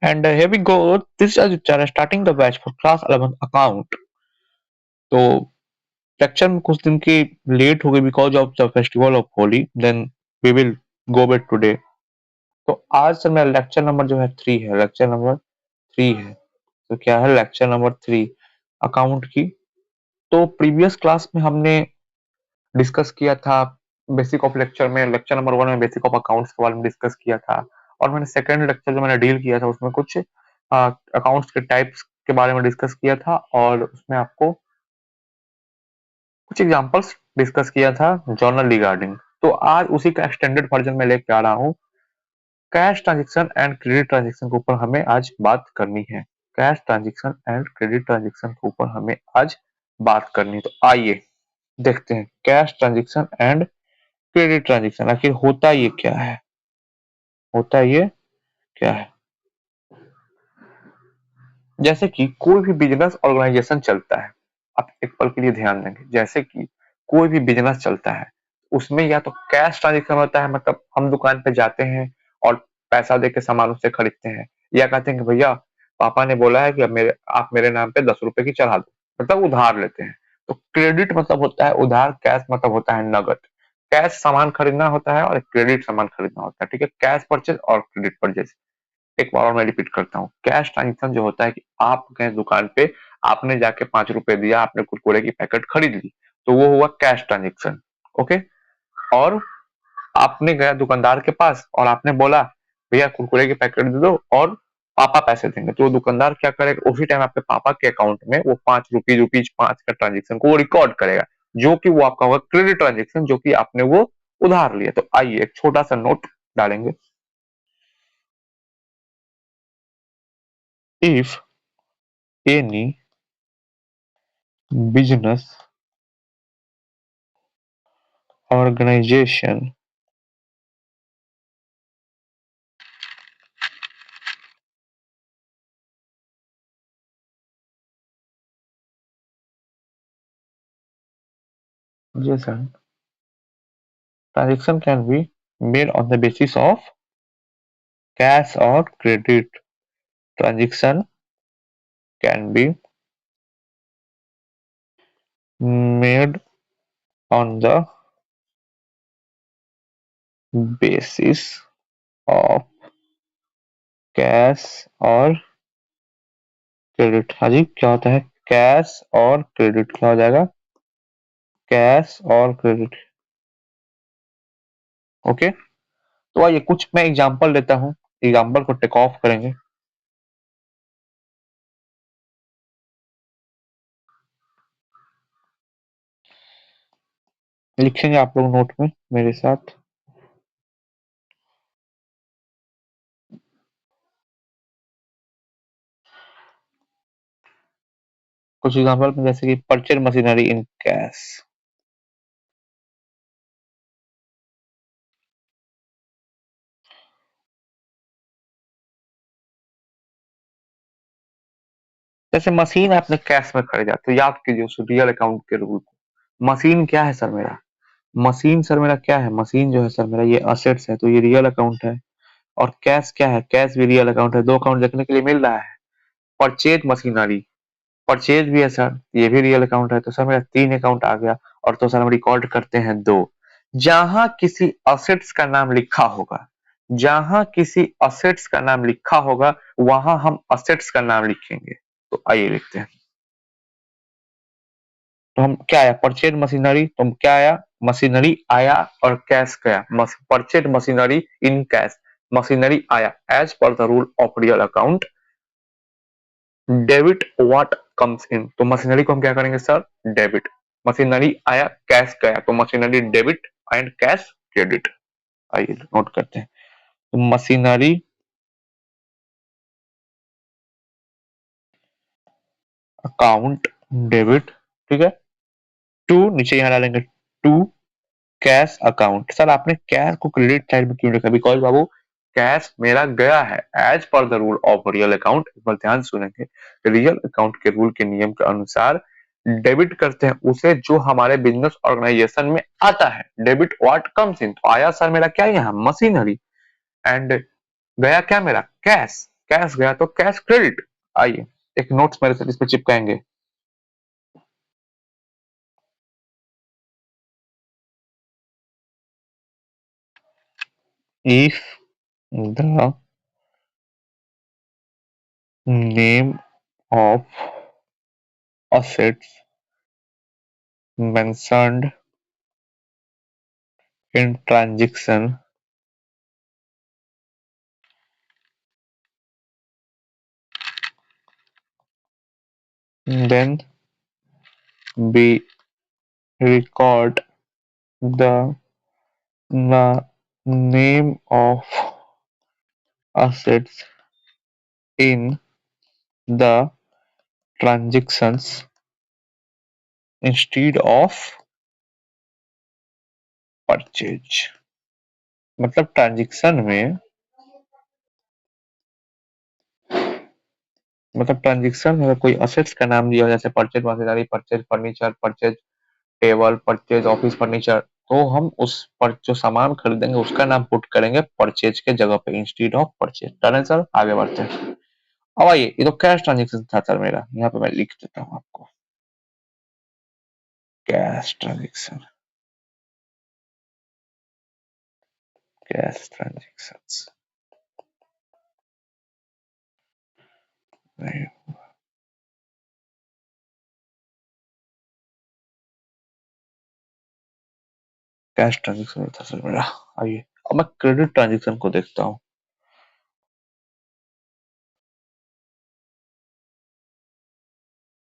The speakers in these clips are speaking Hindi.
And here we go. This is Aditya starting the batch for class 11 account. तो लेक्चर में कुछ दिन की लेट हो गई because of the festival of Holi. Then we will go back today. तो आज से मेरा लेक्चर नंबर जो है 3 है. लेक्चर नंबर 3 है. तो क्या है लेक्चर नंबर 3 अकाउंट की. तो प्रीवियस क्लास में हमने डिस्कस किया था बेसिक ऑफ लेक्चर में. लेक्चर नंबर 1 में बेसिक ऑफ अकाउंट्स के बारे में डिस्कस किया था. और मैंने सेकंड लेक्चर जो मैंने डील किया था उसमें कुछ अकाउंट्स के टाइप्स के बारे में डिस्कस किया था और उसमें आपको कुछ एग्जांपल्स डिस्कस किया था जर्नल रिगार्डिंग. तो आज उसी का एक्सटेंडेड वर्जन में लेके आ रहा हूँ. Cash transaction and credit transaction के ऊपर हमें आज बात करनी है. Cash transaction and credit transaction के ऊपर हमें आज बात करनी है. तो आइए देखते हैं cash transaction and credit transaction आखिर होता ये क्या है. होता ये क्या है. जैसे कि कोई भी बिजनेस ऑर्गेनाइजेशन चलता है. आप एक पल के लिए ध्यान देंगे. जैसे कि कोई भी बिजनेस चलता है उसमें या तो कैश ट्रांजेक्शन होता है, मतलब हम दुकान पे जाते हैं और पैसा देके सामान उससे खरीदते हैं, या कहते हैं कि भैया पापा ने बोला है कि अब आप मेरे नाम पे 10 रुपए की चढ़ा दो, मतलब उधार लेते हैं. तो क्रेडिट मतलब होता है उधार. कैश मतलब होता है नगद. कैश सामान खरीदना होता है और क्रेडिट सामान खरीदना होता है. ठीक है. कैश परचेज और क्रेडिट परचेज. एक बार और मैं रिपीट करता हूँ. कैश ट्रांजेक्शन जो होता है कि आप गए दुकान पे, आपने जाके 5 रुपए दिया, आपने कुरकुरे की पैकेट खरीद ली, तो वो हुआ कैश ट्रांजेक्शन. ओके. और आपने गया दुकानदार के पास और आपने बोला भैया कुरकुरे की पैकेट दे दो और पापा पैसे देंगे. तो वो दुकानदार क्या करेगा, उसी टाइम आपके पापा के अकाउंट में वो 5 रुपीज रुपीज 5 का ट्रांजेक्शन को वो रिकॉर्ड करेगा, जो कि वो आपका होगा क्रेडिट ट्रांजेक्शन, जो कि आपने वो उधार लिया. तो आइए एक छोटा सा नोट डालेंगे. If any business organization transaction can be made on the basis of cash or credit. Transaction can be made on the basis of cash और क्रेडिट. हाँ जी, क्या होता है कैश और क्रेडिट. क्या हो जाएगा कैश और क्रेडिट. ओके. तो आइए कुछ मैं एग्जांपल देता हूँ. एग्जांपल को टेक ऑफ करेंगे. लिखेंगे आप लोग नोट में मेरे साथ. कुछ एग्जांपल में जैसे कि परचेज मशीनरी इन कैश. जैसे मशीन आपने कैश में खरीदा तो याद कीजिए उस रियल अकाउंट के रूल को. मशीन क्या है सर मेरा. मशीन सर मेरा क्या है. मशीन जो है सर मेरा ये असेट्स है, तो ये रियल अकाउंट है. और कैश क्या है. कैश भी रियल अकाउंट है. दो अकाउंट देखने के लिए मिल रहा है. परचेज मशीनरी परचेज भी है सर, ये भी रियल अकाउंट है. तो सर मेरा 3 अकाउंट आ गया. और तो सर हम रिकॉर्ड करते हैं 2. जहां किसी असेट्स का नाम लिखा होगा, जहां किसी असेट्स का नाम लिखा होगा वहां हम असेट्स का नाम लिखेंगे. तो आइए लिखते हैं. तो हम क्या आया परचेज मशीनरी. तो हम क्या आया मशीनरी आया और कैश गया. Purchase machinery in cash. Machinery आया as per the rule of real account. Debit what comes in. तो मशीनरी को हम क्या करेंगे सर डेबिट. मशीनरी आया कैश गया तो machinery debit and cash credit. आइए नोट करते हैं. तो मशीनरी अकाउंट डेबिट. ठीक है. टू नीचे यहाँ डालेंगे टू कैश अकाउंट. सर आपने कैश को क्रेडिट साइड में क्यों लिखा. बिकॉज बाबू कैश मेरा गया है as per the rule of real account. एक बार ध्यान सुनेंगे. रियल अकाउंट के रूल के नियम के अनुसार डेबिट करते हैं उसे जो हमारे बिजनेस ऑर्गेनाइजेशन में आता है. Debit what comes in. तो आया सर मेरा क्या यहाँ मशीनरी. एंड गया क्या मेरा कैश. कैश गया तो कैश क्रेडिट। आइए एक नोट्स मेरे साथ इस पे चिपकाएंगे। If the name of assets mentioned in transaction then we record the name of assets in the transactions instead of purchase। मतलब ट्रांजेक्शन में, मतलब ट्रांजेक्शन में कोई असेट्स का नाम दिया, जैसे purchase machinery, purchase furniture, purchase table, purchase office furniture, तो हम उस पर जो सामान खरीदेंगे उसका नाम पुट करेंगे परचेज के जगह पे इंस्टीड ऑफ परचेज। डन है सर, आगे बढ़ते हैं। अब आइए, ये तो कैश ट्रांजेक्शन था सर मेरा, यहाँ पे मैं लिख देता हूँ आपको cash transaction, cash transaction cash transaction था सर मेरा। आइए अब मैं क्रेडिट ट्रांजेक्शन को देखता हूँ।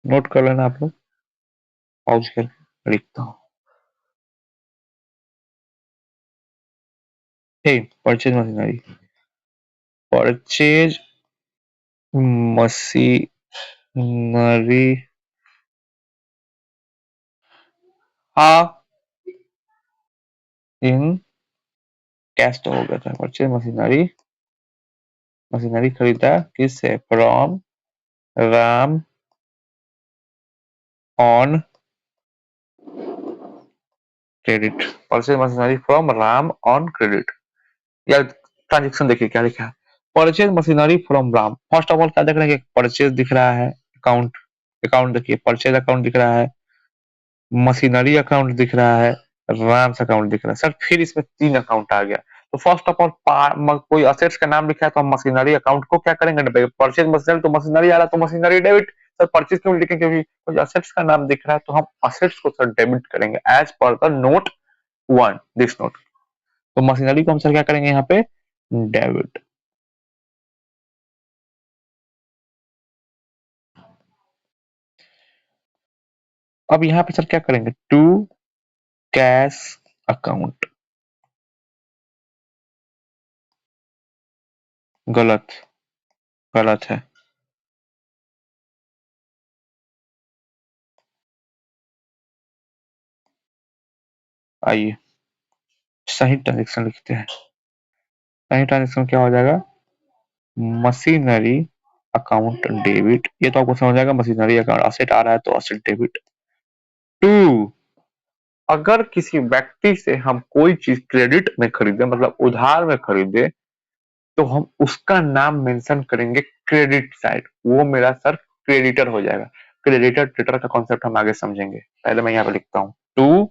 नोट कर लेना आप लोग, पॉज कर लिखता हूँ। हे परचेज मशीनरी, परचेज मशीनरी, हाँ इन कैश तो हो गया था। परचेज मशीनरी, मशीनरी खरीदा किससे, from Ram on credit. Purchase machinery from Ram on credit. या ट्रांजेक्शन देखिए क्या लिखा है, purchase machinery from Ram. First of all क्या देख रहे हैं कि परचेज दिख रहा है, अकाउंट, अकाउंट देखिए, परचेज अकाउंट दिख रहा है, मशीनरी अकाउंट दिख रहा है, राम्स अकाउंट दिख रहा है। सर फिर इसमें 3 अकाउंट आ गया। तो फर्स्ट ऑफ ऑल कोई असेट्स का नाम लिखा है तो हम मशीनरी अकाउंट को क्या करेंगे, परचेज मशीनरी तो मशीनरी आ रहा है तो मशीनरी डेबिट। सर परचेज क्यों लिखेंगे, क्योंकि कोई असेट्स का नाम दिख रहा है तो हम असेट्स को सर डेबिट करेंगे as per the note 1 this note. तो मशीनरी को हम सर क्या करेंगे यहाँ पे, डेबिट। अब यहाँ पे सर क्या करेंगे, टू कैश अकाउंट, गलत, गलत है। आइए सही ट्रांजेक्शन लिखते हैं। सही ट्रांजेक्शन क्या हो जाएगा, मशीनरी अकाउंट डेबिट। ये तो आपको समझ आएगा, मशीनरी अकाउंट असेट आ रहा है तो असेट डेबिट। टू, अगर किसी व्यक्ति से हम कोई चीज क्रेडिट में खरीदे, मतलब उधार में खरीदे, तो हम उसका नाम मेंशन करेंगे क्रेडिट साइड, वो मेरा सर क्रेडिटर हो जाएगा। क्रेडिटर ट्रेटर का कॉन्सेप्ट हम आगे समझेंगे, पहले मैं यहाँ पे लिखता हूँ टू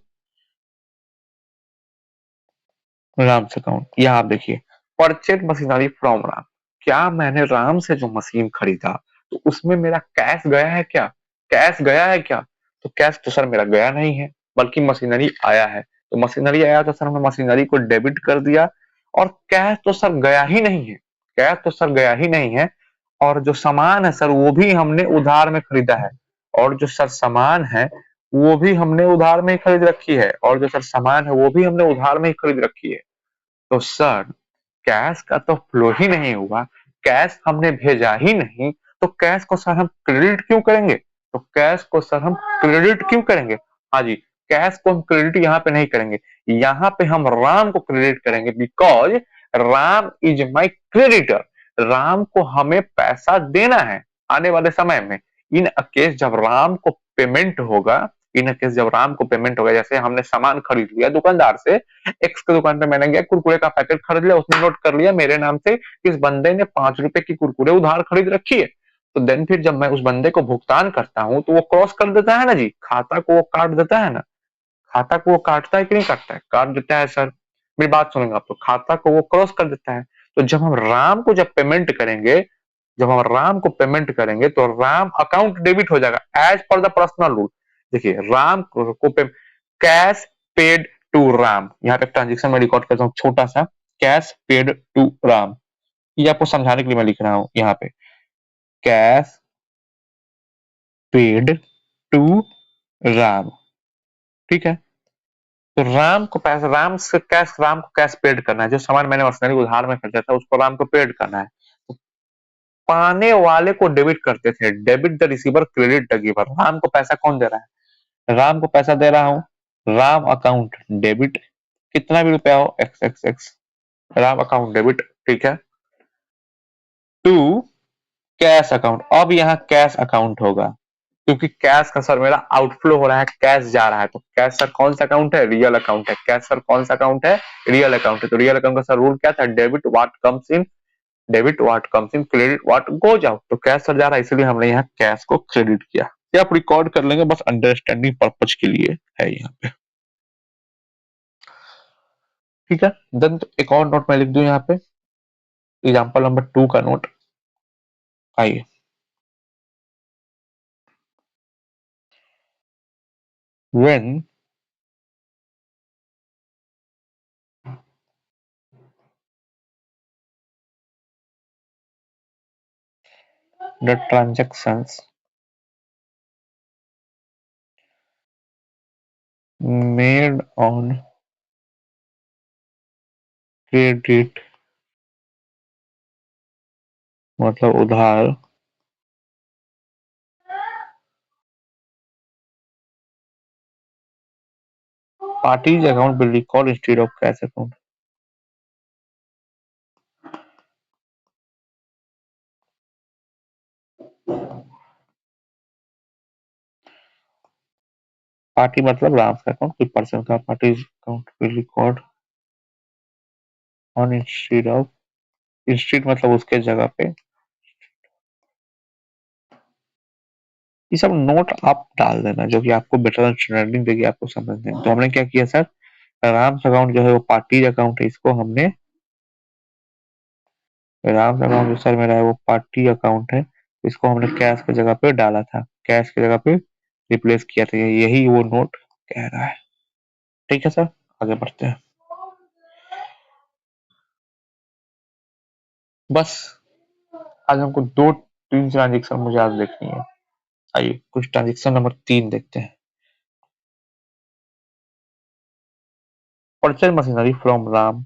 राम्स अकाउंट। यहाँ आप देखिए, परचेज मशीनरी फ्रॉम राम, क्या मैंने राम से जो मशीन खरीदा तो उसमें मेरा कैश गया है क्या, कैश गया है क्या, तो कैश तो सर मेरा गया नहीं है, बल्कि मशीनरी आया है। तो मशीनरी आया तो सर हमने मशीनरी को डेबिट कर दिया, और कैश तो सर गया ही नहीं है, कैश तो सर गया ही नहीं है। और जो सामान है सर वो भी हमने उधार में खरीदा है, और जो सर सामान है वो भी हमने उधार में ही खरीद रखी है, और जो सर सामान है वो भी हमने उधार में ही खरीद रखी है। तो सर कैश का तो फ्लो ही नहीं हुआ, कैश हमने भेजा ही नहीं, तो कैश को सर हम क्रेडिट क्यों करेंगे, तो कैश को सर हम क्रेडिट क्यों करेंगे। हाँ जी, कैश को हम क्रेडिट यहाँ पे नहीं करेंगे, यहाँ पे हम राम को क्रेडिट करेंगे, because Ram is my creditor. Ram को हमें पैसा देना है आने वाले समय में। इन केस जब राम को पेमेंट होगा, इन केस जब राम को पेमेंट हो गया, जैसे हमने सामान खरीद लिया दुकानदार से, एक्स की दुकान पे मैंने गया कुरकुरे का पैकेट खरीद लिया, उसने नोट कर लिया मेरे नाम से इस बंदे ने 5 रुपए की कुरकुरे उधार खरीद रखी है, तो देन फिर जब मैं उस बंदे को भुगतान करता हूँ तो वो क्रॉस कर देता है ना जी, खाता को वो काट देता है ना, खाता को वो काटता है कि नहीं काटता है, काट देता है सर, मेरी बात सुनेंगे आप, तो खाता को वो क्रॉस कर देता है। तो जब हम राम को जब पेमेंट करेंगे, जब हम राम को पेमेंट करेंगे तो राम अकाउंट डेबिट हो जाएगा as per the personal rule. देखिए राम को कैश पेड टू राम, यहाँ पे ट्रांजेक्शन में रिकॉर्ड करता हूँ छोटा सा, कैश पेड टू राम, ये आपको समझाने के लिए मैं लिख रहा हूँ यहाँ पे, कैश पेड टू राम, ठीक है। तो राम को पैसा, राम को कैश पेड करना है, जो सामान मैंने पर्सनली उधार में खरीदा था उसको राम को पेड करना है। तो पाने वाले को डेबिट करते थे, debit the receiver credit the giver, Ram को पैसा कौन दे रहा है, राम को पैसा दे रहा हूं, राम अकाउंट डेबिट, कितना भी रुपया हो x x x, Ram account debit, ठीक है, टू कैश अकाउंट, अब यहाँ कैश अकाउंट होगा, क्योंकि कैश का सर मेरा आउटफ्लो हो रहा है, कैश जा रहा है, तो कैश सर कौन सा अकाउंट है, रियल अकाउंट है, कैश सर कौन सा अकाउंट है, रियल अकाउंट है, तो रियल अकाउंट का सर रूल क्या था, debit what comes in, debit what comes in, credit what goes out, तो कैश सर जा रहा है इसलिए हमने यहाँ कैश को क्रेडिट किया, ये आप रिकॉर्ड कर लेंगे, बस अंडरस्टैंडिंग पर्पज के लिए है यहाँ पे, ठीक है। देन तो एक और नोट मैं लिख दूं यहाँ पे, एग्जाम्पल नंबर 2 का नोट, आइए, when the transactions made on credit मतलब उधार, parties account will record instead of cash account, party मतलब राम का अकाउंट, कोई पर्सन का, parties account will record on instead of, instead मतलब उसके जगह पे, ये सब नोट आप डाल देना जो कि आपको बेटर अंडरस्टैंडिंग देगी आपको समझने में। तो हमने क्या किया सर, राम्स अकाउंट जो है वो पार्टीज अकाउंट है, इसको हमने, राम्स अकाउंट जो सर मेरा है वो पार्टी अकाउंट है, इसको हमने कैश की जगह पे डाला था, कैश की जगह पे रिप्लेस किया था, यही वो नोट कह रहा है, ठीक है सर, आगे बढ़ते हैं। बस आज हमको दो तीन ट्रांजेक्शन मुझे आज देखनी है, आइए कुछ ट्रांजेक्शन नंबर 3 देखते हैं। Purchase machinery from Ram,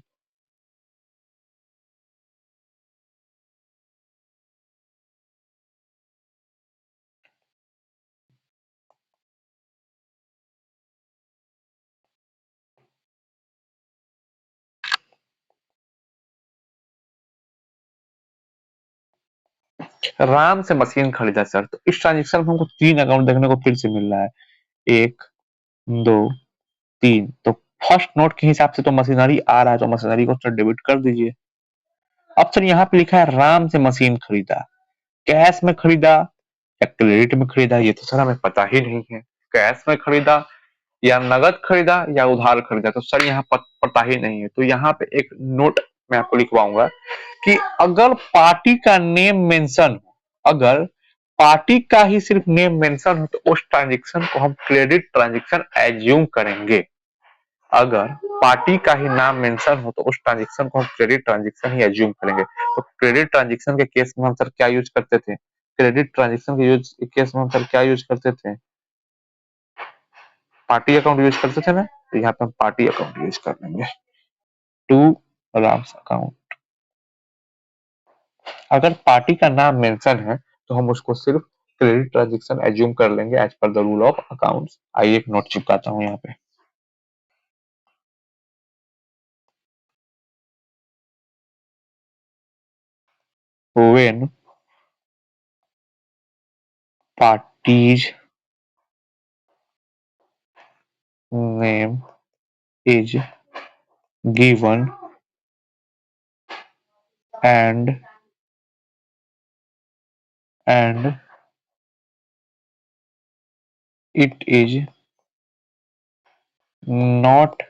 Ram से मशीन खरीदा सर, तो इस ट्रांजेक्शन में हमको 3 अकाउंट देखने को फिर से मिल रहा है, 1 2 3, तो फर्स्ट नोट के हिसाब से तो मशीनरी आ रहा है, तो मशीनरी को सर डेबिट कर दीजिए। अब सर यहाँ पे लिखा है राम से मशीन खरीदा, कैश में खरीदा या क्रेडिट में खरीदा, ये तो सर हमें पता ही नहीं है, कैश में खरीदा या नगद खरीदा या उधार खरीदा, तो सर यहाँ पता ही नहीं है। तो यहाँ पे एक नोट मैं आपको लिखवाऊंगा कि अगर पार्टी का नेम मेंशन हो, अगर पार्टी का ही सिर्फ नेम मेंशन हो तो उस ट्रांजेक्शन को हम क्रेडिट ट्रांजेक्शन एज्यूम करेंगे, अगर पार्टी का ही नाम मेंशन हो तो उस ट्रांजेक्शन को हम क्रेडिट ट्रांजेक्शन ही एज्यूम करेंगे। तो क्रेडिट ट्रांजेक्शन के केस में हम सर क्या यूज करते थे, क्रेडिट ट्रांजेक्शन के यूज केस में हम सर क्या यूज करते थे, पार्टी अकाउंट यूज करते थे ना, तो यहाँ पे हम पार्टी अकाउंट यूज कर लेंगे, टू राम्स अकाउंट। अगर पार्टी का नाम मेंशन है तो हम उसको सिर्फ क्रेडिट ट्रांजेक्शन एज्यूम कर लेंगे as per the rule of accounts. आइए एक नोट चिपकाता हूँ यहाँ पे, when parties name is given and and it is not,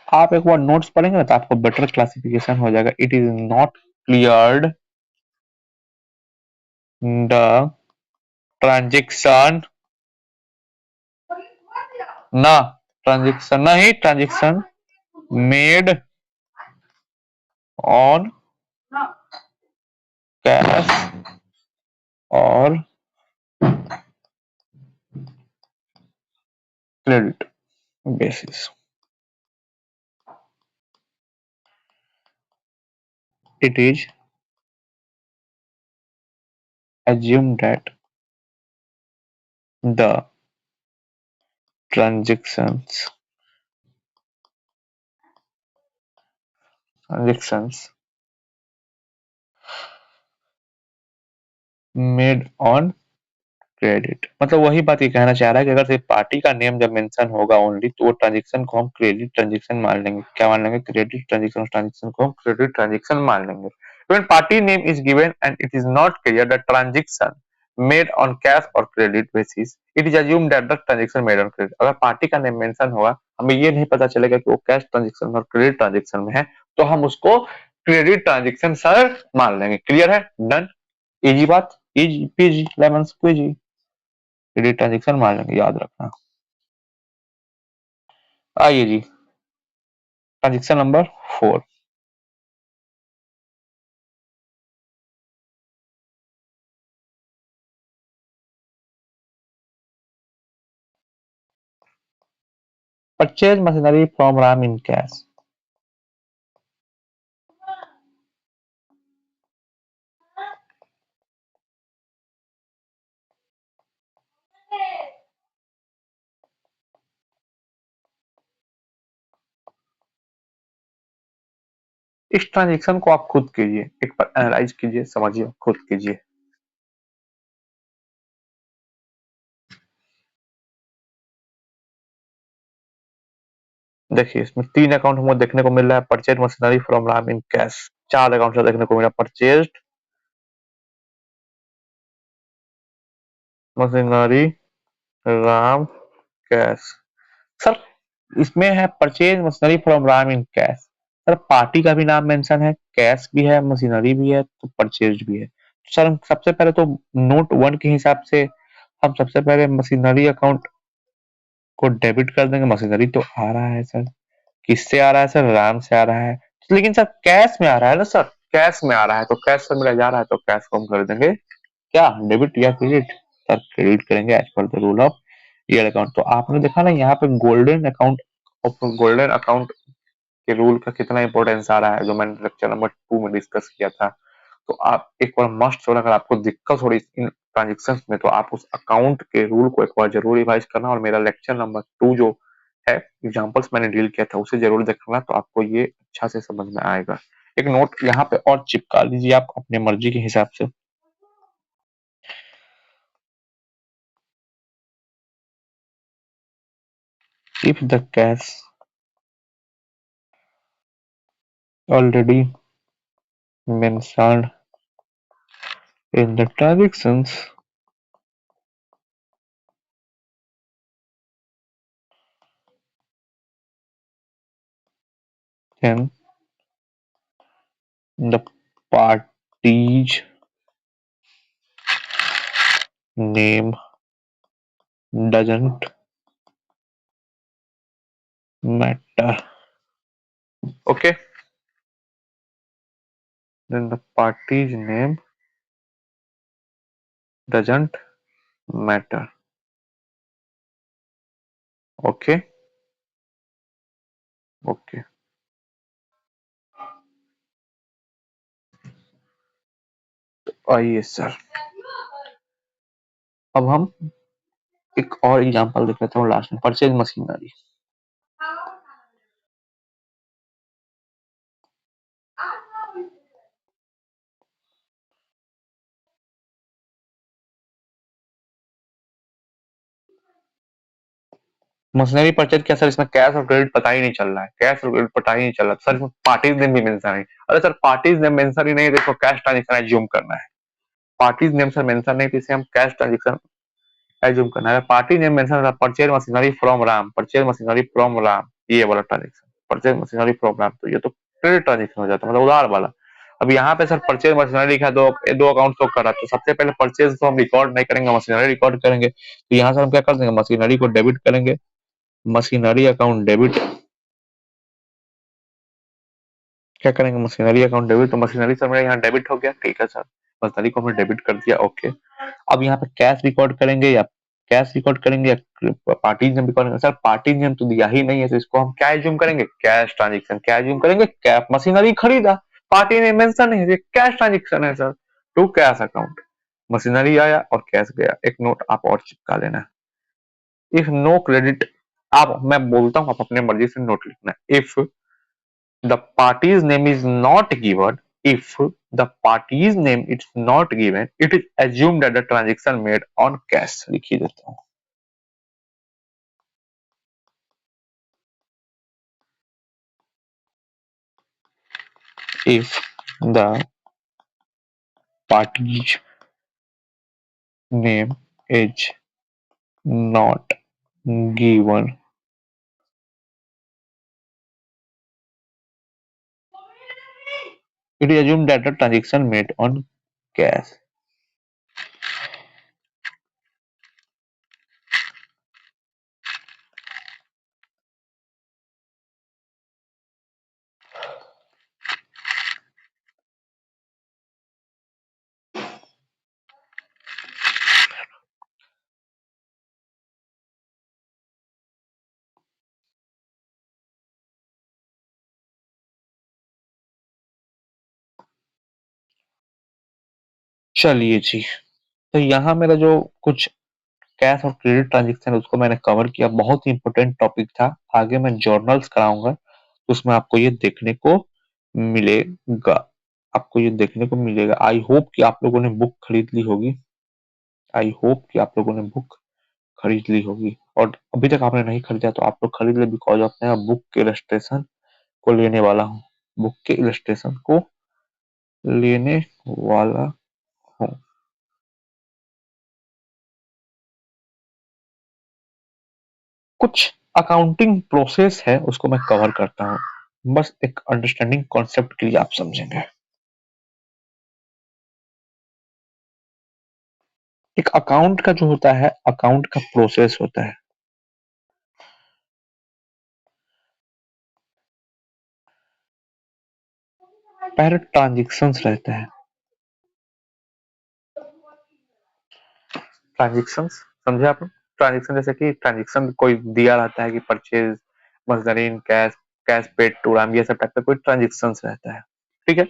आप एक बार नोट्स पढ़ेंगे ना तो आपको बेटर क्लासिफिकेशन हो जाएगा। It is not cleared the transaction, ना ट्रांजेक्शन नहीं, ट्रांजेक्शन मेड ऑन कैश और credit basis. It is assumed that the transactions transactions made on credit, मतलब वही बात ये कहना चाह रहा है कि अगर सिर्फ पार्टी का नेम जब मेंशन होगा ओनली तो वो ट्रांजैक्शन को हम क्रेडिट ट्रांजैक्शन मान लेंगे। क्या मान लेंगे? क्रेडिट ट्रांजैक्शन, ट्रांजैक्शन को हम क्रेडिट ट्रांजैक्शन मान लेंगे। When party name is given and it is not clear the transaction made on cash और credit basis, it is assumed that the transaction made on credit. अगर पार्टी का नेम मेंशन होगा, हमें ये नहीं पता चलेगा कि वो कैश ट्रांजैक्शन और क्रेडिट ट्रांजैक्शन में है, तो हम उसको क्रेडिट ट्रांजैक्शन सर मान लेंगे। क्लियर है? डन। इजी बात, easy peasy lemon squeezy, credit transaction मान लेंगे, याद रखना। आइए जी, transaction number 4। Purchase machinery from Ram in cash. इस ट्रांजेक्शन को आप खुद कीजिए, एक बार एनालाइज कीजिए, समझिए, खुद कीजिए। देखिए इसमें 3 अकाउंट हमको देखने को मिल रहा है। Purchase machinery from Ram in cash, 4 account से देखने को मिला। Purchase machinery Ram cash. Sir इसमें है purchase machinery from Ram in cash. Sir party का भी नाम मेंशन है, कैश भी है, मशीनरी भी है, तो परचेज भी है। सर हम सबसे पहले तो नोट 1 के हिसाब से हम सबसे पहले मशीनरी अकाउंट को डेबिट कर देंगे। मशीनरी तो आ रहा है सर, किससे आ रहा है सर? राम से आ रहा है। लेकिन सर कैश में आ रहा है ना सर, कैश में आ रहा है तो कैश से मेरा जा रहा है तो कैश को हम कर देंगे क्या, डेबिट या क्रेडिट? सर क्रेडिट करेंगे as per the rule of year account. तो आपने देखा ना यहाँ पे गोल्डन अकाउंट, गोल्डन अकाउंट के रूल का कितना इंपॉर्टेंस आ रहा है, जो मैंने लेक्चर नंबर 2 में डिस्कस किया था। तो आप एक बार मस्ट और अगर आपको दिक्कत हो रही इन ट्रांजेक्शन में तो आप उस अकाउंट के रूल को एक बार जरूर रिवाइज करना, और मेरा लेक्चर नंबर 2 जो है एग्जांपल्स मैंने डील किया था उसे जरूर देखना, तो आपको ये अच्छा से समझ में आएगा। एक नोट यहाँ पे और चिपका लीजिए आप अपने मर्जी के हिसाब से। If the cash already mentioned in the transactions, then the party's name doesn't matter. Okay, then the party's name doesn't matter. Okay, okay. आइए सर, अब हम एक और एग्जांपल देख लेते हैं लास्ट में, परचेज मशीनरी। मशीनरी परचेज क्या सर, इसमें कैश और क्रेडिट पता ही नहीं चल रहा है, कैश और क्रेडिट पता ही नहीं चल रहा सर, इसमें पार्टीज नेम भी मेंशन है। अरे सर पार्टीज नेम मेंशन ही नहीं है तो इसको कैश ट्रांजेक्शन एज्यूम करना है। पार्टीज नेम सर मेंशन नहीं तो इसे हम कैश ट्रांजेक्शन एज्यूम करना है। पार्टी नेम मेंशन है, purchase machinery from Ram, purchase machinery from Ram, ये वाला transaction purchase machinery from Ram, तो ये तो क्रेडिट ट्रांजेक्शन हो जाता है, मतलब उधार वाला। अब यहाँ पे सर परचेज मशीनरी लिखा है, दो दो अकाउंट शो कर रहा है, तो सबसे पहले परचेज तो हम रिकॉर्ड नहीं करेंगे, मशीनरी रिकॉर्ड करेंगे। तो यहाँ से हम क्या कर देंगे, मशीनरी को डेबिट करेंगे, मशीनरी अकाउंट डेबिट, क्या करेंगे मशीनरी अकाउंट डेबिट, तो मशीनरी सर मेरा यहाँ डेबिट हो गया, ठीक है सर, मशीनरी को हमने डेबिट कर दिया, ओके। अब यहाँ पे कैश रिकॉर्ड करेंगे या कैश रिकॉर्ड करेंगे या पार्टी नेम रिकॉर्ड करेंगे, सर पार्टी नेम तो दिया ही नहीं है, तो इसको हम क्या एज्यूम करेंगे, कैश ट्रांजेक्शन, क्या एज्यूम करेंगे, कैश, मशीनरी खरीदा, पार्टी नेम मेंशन नहीं है, कैश ट्रांजेक्शन है sir, to cash account, machinery आया और कैश गया। एक नोट आप और चिपका लेना, इफ नो क्रेडिट, आप, मैं बोलता हूँ आप अपने मर्जी से नोट लिखना, if the party's name is not given, if the party's name is not given, it is assumed that the transaction made on cash, लिख ही देता हूँ। If the party's name is not given, it is assumed that the transaction made on cash। चलिए जी, तो यहाँ मेरा जो कुछ कैश और क्रेडिट ट्रांजेक्शन उसको मैंने कवर किया, बहुत ही इंपॉर्टेंट टॉपिक था। आगे मैं जर्नल्स कराऊंगा, उसमें आपको ये देखने को मिलेगा, आपको ये देखने को मिलेगा। आई होप कि आप लोगों ने बुक खरीद ली होगी, आई होप कि आप लोगों ने बुक खरीद ली होगी, और अभी तक आपने नहीं खरीदा तो आप लोग खरीद ले, बिकॉज ऑफ मैं बुक के इलस्ट्रेशन को लेने वाला हूँ, बुक के इलस्ट्रेशन को लेने वाला हूँ। कुछ अकाउंटिंग प्रोसेस है उसको मैं कवर करता हूँ, बस एक अंडरस्टैंडिंग कॉन्सेप्ट के लिए आप समझेंगे। एक अकाउंट का जो होता है, अकाउंट का प्रोसेस होता है, पहले ट्रांजेक्शन्स रहता है, ट्रांजेक्शन्स समझे आप? ट्रांजेक्शन जैसे कि ट्रांजेक्शन कोई दिया रहता है कि परचेज मजदरीन cash, cash paid to Ram, ये सब टाइप का कोई ट्रांजेक्शन्स रहता है, ठीक है।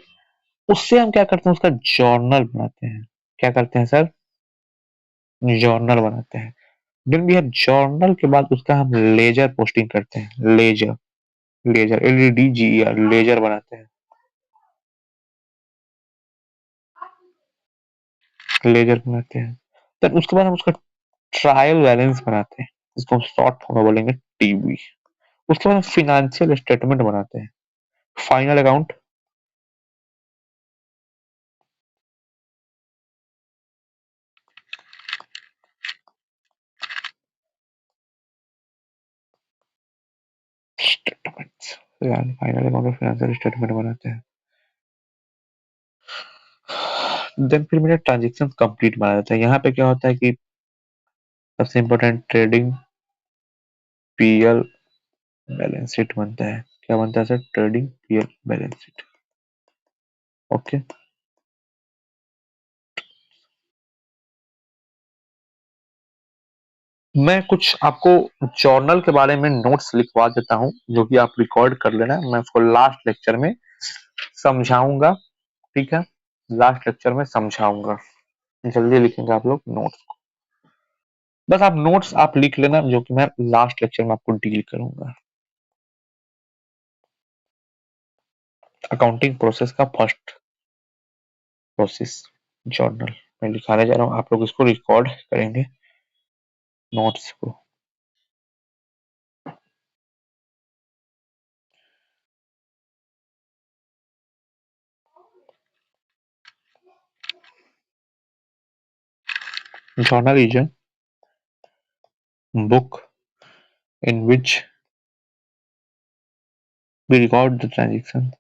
उससे हम क्या करते हैं, उसका जर्नल बनाते हैं, क्या करते हैं सर, जर्नल बनाते हैं। देन भी है जर्नल के बाद उसका हम लेजर पोस्टिंग करते हैं, लेजर, लेजर LEDGER, लेजर बनाते हैं, लेजर बनाते हैं। देन उसके बाद हम उसका ट्रायल बैलेंस बनाते हैं, इसको हम शॉर्ट फॉर्म में बोलेंगे TB। उसके बाद हम फिनेंशियल स्टेटमेंट बनाते हैं, final account, statements, final account और फिनेंशियल स्टेटमेंट बनाते हैं। देन फिर मेरा ट्रांजेक्शन कंप्लीट बना देता है। यहाँ पे क्या होता है कि सबसे important trading PL balance sheet बनता है, क्या बनता है sir, trading PL balance sheet, okay. मैं कुछ आपको जर्नल के बारे में नोट्स लिखवा देता हूँ, जो कि आप रिकॉर्ड कर लेना, मैं उसको लास्ट लेक्चर में समझाऊंगा, ठीक है, लास्ट लेक्चर में समझाऊंगा, जल्दी लिखेंगे आप लोग नोट्स, बस आप नोट्स आप लिख लेना, जो कि मैं लास्ट लेक्चर में आपको डील करूंगा। अकाउंटिंग प्रोसेस का फर्स्ट प्रोसेस, जर्नल मैं लिखाने जा रहा हूँ, आप लोग इसको रिकॉर्ड करेंगे नोट्स को। Journal is a book in which we record the transaction.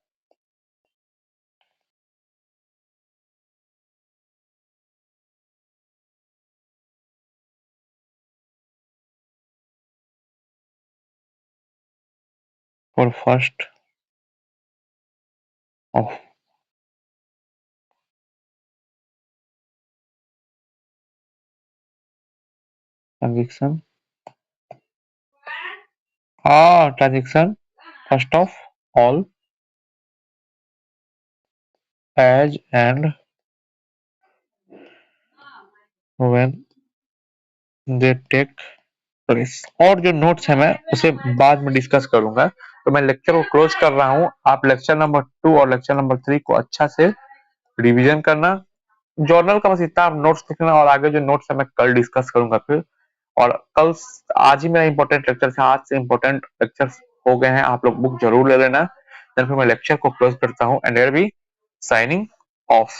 For first of transaction. Transaction first of all as and when they take place. और जो नोट्स है मैं उसे बाद में डिस्कस करूंगा। तो मैं लेक्चर को क्लोज कर रहा हूँ। आप लेक्चर नंबर 2 और लेक्चर नंबर 3 को अच्छा से रिवीजन करना। जर्नल का बस इतना आप नोट्स लिखना और आगे जो नोट्स है मैं कल डिस्कस करूंगा फिर। और कल आज ही मेरा इंपॉर्टेंट लेक्चर था। आज से इंपॉर्टेंट लेक्चर हो गए हैं। आप लोग बुक जरूर ले लेना। फिर मैं लेक्चर को क्लोज करता हूँ and there be signing of.